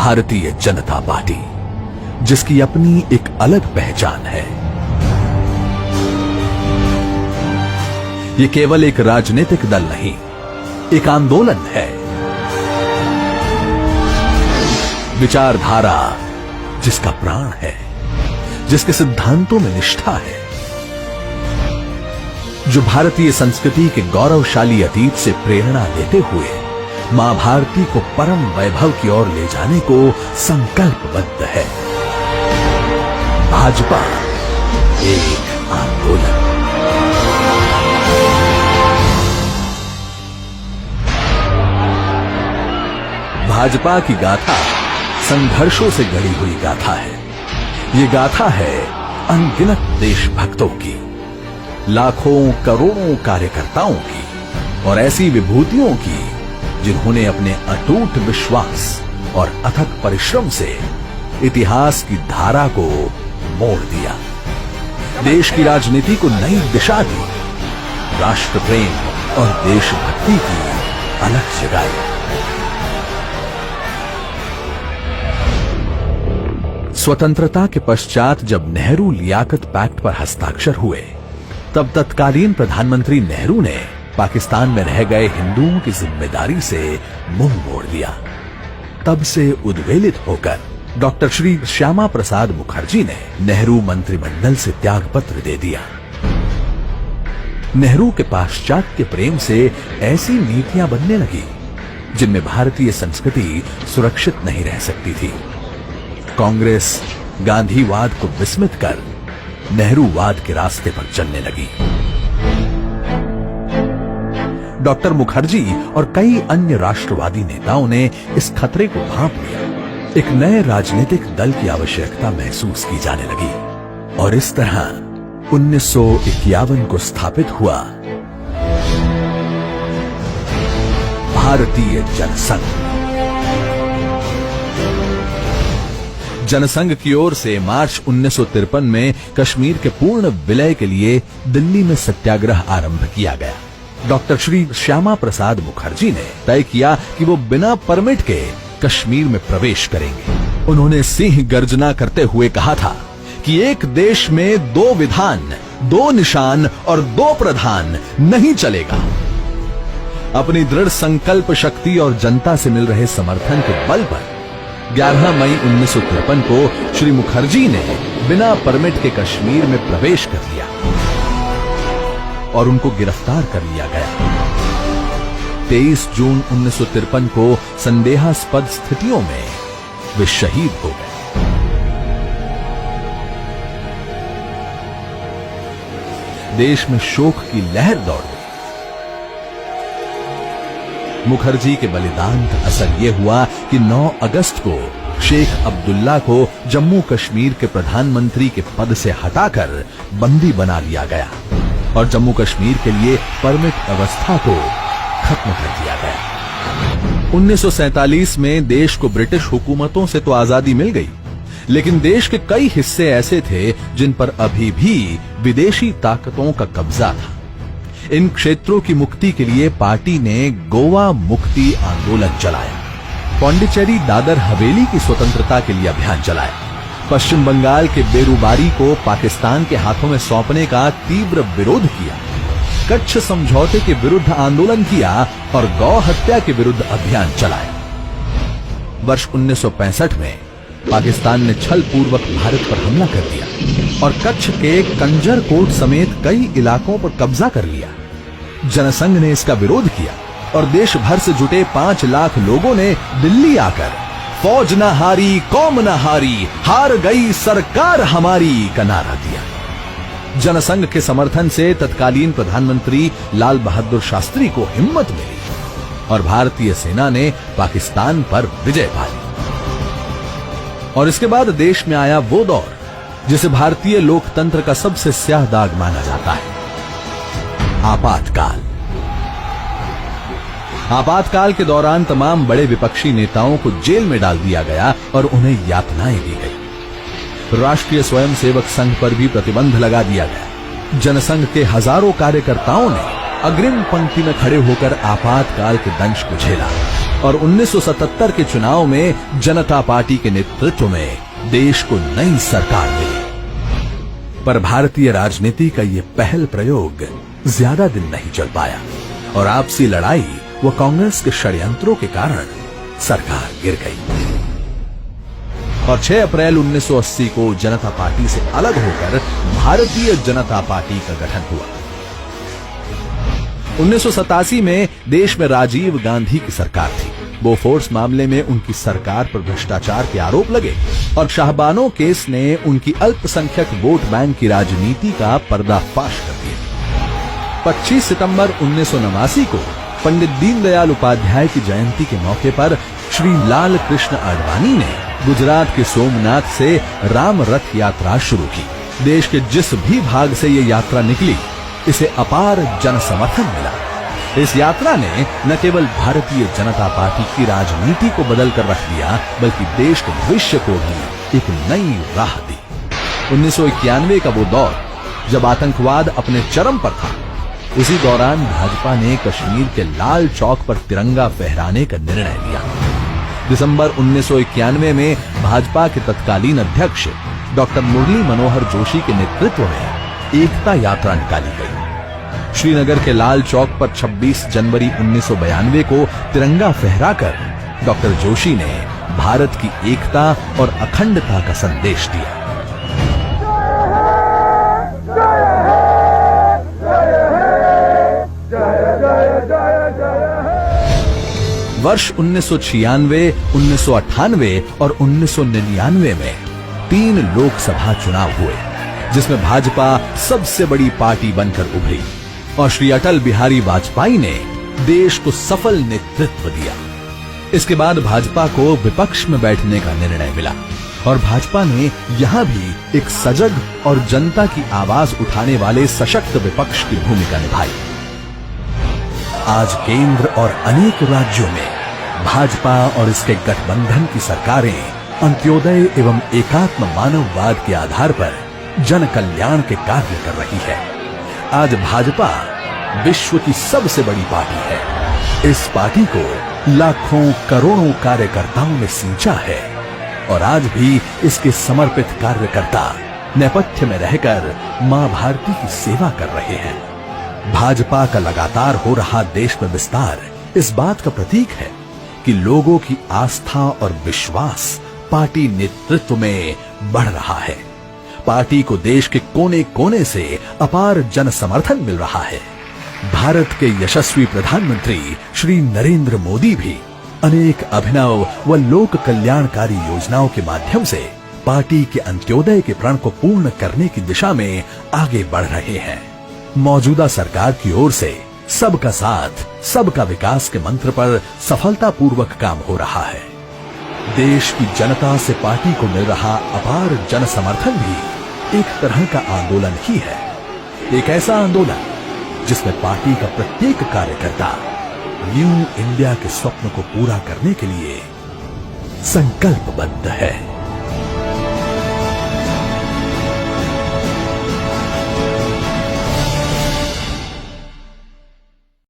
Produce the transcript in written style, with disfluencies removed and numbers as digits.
Bharatiya Janata party, जिसकी अपनी एक अलग पहचान है। ये केवल एक राजनीतिक दल नहीं, एक आंदोलन है। विचारधारा जिसका प्राण है, जिसके सिद्धांतों में निष्ठा है, जो भारतीय संस्कृति के गौरवशाली अतीत से प्रेरणा लेते हुए मां भारती को परम वैभव की ओर ले जाने को संकल्पबद्ध है। भाजपा एक आंदोलन। भाजपा की गाथा संघर्षों से गढ़ी हुई गाथा है। ये गाथा है अनगिनत देशभक्तों की, लाखों करोड़ों कार्यकर्ताओं की और ऐसी विभूतियों की जिन्होंने अपने अटूट विश्वास और अथक परिश्रम से इतिहास की धारा को मोड़ दिया, देश की राजनीति को नई दिशा दी, राष्ट्र प्रेम और देशभक्ति की अलख जगाई। स्वतंत्रता के पश्चात जब नेहरू लियाकत पैक्ट पर हस्ताक्षर हुए, तब तत्कालीन प्रधानमंत्री नेहरू ने पाकिस्तान में रह गए हिंदुओं की जिम्मेदारी से मुंह मोड़ दिया। तब से उद्वेलित होकर डॉक्टर श्री श्यामा प्रसाद मुखर्जी ने नेहरू मंत्रिमंडल से त्यागपत्र दे दिया। नेहरू के पाश्चात्य प्रेम से ऐसी नीतियां बनने लगी जिनमें भारतीय संस्कृति सुरक्षित नहीं रह सकती थी। कांग्रेस गांधीवाद को विस्मित कर नेहरूवाद के रास्ते पर चलने लगी। डॉक्टर मुखर्जी और कई अन्य राष्ट्रवादी नेताओं ने इस खतरे को भांप लिया। एक नए राजनीतिक दल की आवश्यकता महसूस की जाने लगी और इस तरह 1951 को स्थापित हुआ भारतीय जनसंघ। जनसंघ की ओर से मार्च 1953 में कश्मीर के पूर्ण विलय के लिए दिल्ली में सत्याग्रह आरंभ किया गया। डॉक्टर श्री श्यामा प्रसाद मुखर्जी ने तय किया कि वो बिना परमिट के कश्मीर में प्रवेश करेंगे। उन्होंने सिंह गर्जना करते हुए कहा था कि एक देश में दो विधान, दो निशान और दो प्रधान नहीं चलेगा। अपनी दृढ़ संकल्प शक्ति और जनता से मिल रहे समर्थन के बल पर 11 मई 1953 को श्री मुखर्जी ने बिना परमिट के कश्मीर में प्रवेश कर लिया और उनको गिरफ्तार कर लिया गया। 23 जून 1953 को संदेहास्पद स्थितियों में वे शहीद हो गए। देश में शोक की लहर दौड़ गई। मुखर्जी के बलिदान का असर यह हुआ कि 9 अगस्त को शेख अब्दुल्ला को जम्मू कश्मीर के प्रधानमंत्री के पद से हटाकर बंदी बना लिया गया और जम्मू कश्मीर के लिए परमिट व्यवस्था को खत्म कर दिया गया। 1947 में देश को ब्रिटिश हुकूमतों से तो आजादी मिल गई, लेकिन देश के कई हिस्से ऐसे थे जिन पर अभी भी विदेशी ताकतों का कब्जा था। इन क्षेत्रों की मुक्ति के लिए पार्टी ने गोवा मुक्ति आंदोलन चलाया, पांडिचेरी दादर हवेली की स्वतंत्रता के लिए अभियान चलाया, पश्चिम बंगाल के बेरुबारी को पाकिस्तान के हाथों में सौंपने का तीव्र विरोध किया, कच्छ समझौते के विरुद्ध आंदोलन किया और गौ हत्या के विरुद्ध अभियान चलाया। वर्ष 1965 में पाकिस्तान ने छल पूर्वक भारत पर हमला कर दिया और कच्छ के कंजर कोट समेत कई इलाकों पर कब्जा कर लिया। जनसंघ ने इसका विरोध किया और देश भर से जुटे 5 लाख लोगों ने दिल्ली आकर फौज न हारी, कौम न हारी, हार गई सरकार हमारी का नारा दिया। जनसंघ के समर्थन से तत्कालीन प्रधानमंत्री लाल बहादुर शास्त्री को हिम्मत मिली और भारतीय सेना ने पाकिस्तान पर विजय पाई। और इसके बाद देश में आया वो दौर जिसे भारतीय लोकतंत्र का सबसे स्याह दाग माना जाता है, आपातकाल। आपातकाल के दौरान तमाम बड़े विपक्षी नेताओं को जेल में डाल दिया गया और उन्हें यातनाएं दी गई। राष्ट्रीय स्वयंसेवक संघ पर भी प्रतिबंध लगा दिया गया। जनसंघ के हजारों कार्यकर्ताओं ने अग्रिम पंक्ति में खड़े होकर आपातकाल के दंश को झेला। और 1977 के चुनाव में जनता पार्टी के नेतृत्व में देश को नई सरकार मिली। पर भारतीय राजनीति का यह पहल प्रयोग ज्यादा दिन नहीं चल पाया और आपसी लड़ाई व कांग्रेस के षड्यंत्रों के कारण सरकार गिर गई और 6 अप्रैल 1980 को जनता पार्टी से अलग होकर भारतीय जनता पार्टी का गठन हुआ। 1987 में देश में राजीव गांधी की सरकार थी। बोफोर्स मामले में उनकी सरकार पर भ्रष्टाचार के आरोप लगे और शाहबानो केस ने उनकी अल्पसंख्यक वोट बैंक की राजनीति का पर्दाफाश कर दिया। 25 सितंबर 1989 को पंडित दीनदयाल उपाध्याय की जयंती के मौके पर श्री लाल कृष्ण आडवाणी ने गुजरात के सोमनाथ से राम रथ यात्रा शुरू की। देश के जिस भी भाग से ये यात्रा निकली, इसे अपार जन समर्थन मिला। इस यात्रा ने न केवल भारतीय जनता पार्टी की राजनीति को बदल कर रख दिया, बल्कि देश के भविष्य को भी एक नई राह दी। 1991 का वो दौर जब आतंकवाद अपने चरम पर था, उसी दौरान भाजपा ने कश्मीर के लाल चौक पर तिरंगा फहराने का निर्णय लिया। दिसंबर 1991 में भाजपा के तत्कालीन अध्यक्ष डॉक्टर मुरली मनोहर जोशी के नेतृत्व में एकता यात्रा निकाली गई। श्रीनगर के लाल चौक पर 26 जनवरी 1992 को तिरंगा फहराकर डॉक्टर जोशी ने भारत की एकता और अखंडता का संदेश दिया। वर्ष 1996, 1998 और 1999 में 3 लोकसभा चुनाव हुए, जिसमें भाजपा सबसे बड़ी पार्टी बनकर उभरी और श्री अटल बिहारी वाजपेयी ने देश को सफल नेतृत्व दिया। इसके बाद भाजपा को विपक्ष में बैठने का निर्णय मिला और भाजपा ने यहां भी एक सजग और जनता की आवाज उठाने वाले सशक्त विपक्ष की भूमिका निभाई। आज केंद्र और अनेक राज्यों में भाजपा और इसके गठबंधन की सरकारें अंत्योदय एवं एकात्म मानववाद के आधार पर जन कल्याण के कार्य कर रही है। आज भाजपा विश्व की सबसे बड़ी पार्टी है। इस पार्टी को लाखों करोड़ों कार्यकर्ताओं ने सींचा है और आज भी इसके समर्पित कार्यकर्ता नेपथ्य में रहकर मां भारती की सेवा कर रहे हैं। भाजपा का लगातार हो रहा देश में विस्तार इस बात का प्रतीक है कि लोगों की आस्था और विश्वास पार्टी नेतृत्व में बढ़ रहा है। पार्टी को देश के कोने कोने से अपार जन समर्थन मिल रहा है। भारत के यशस्वी प्रधानमंत्री श्री नरेंद्र मोदी भी अनेक अभिनव व लोक कल्याणकारी योजनाओं के माध्यम से पार्टी के अंत्योदय के प्रण को पूर्ण करने की दिशा में आगे बढ़ रहे हैं। मौजूदा सरकार की ओर से सबका साथ सबका विकास के मंत्र पर सफलतापूर्वक काम हो रहा है। देश की जनता से पार्टी को मिल रहा अपार जन समर्थन भी एक तरह का आंदोलन ही है। एक ऐसा आंदोलन जिसमें पार्टी का प्रत्येक कार्यकर्ता न्यू इंडिया के स्वप्न को पूरा करने के लिए संकल्पबद्ध है।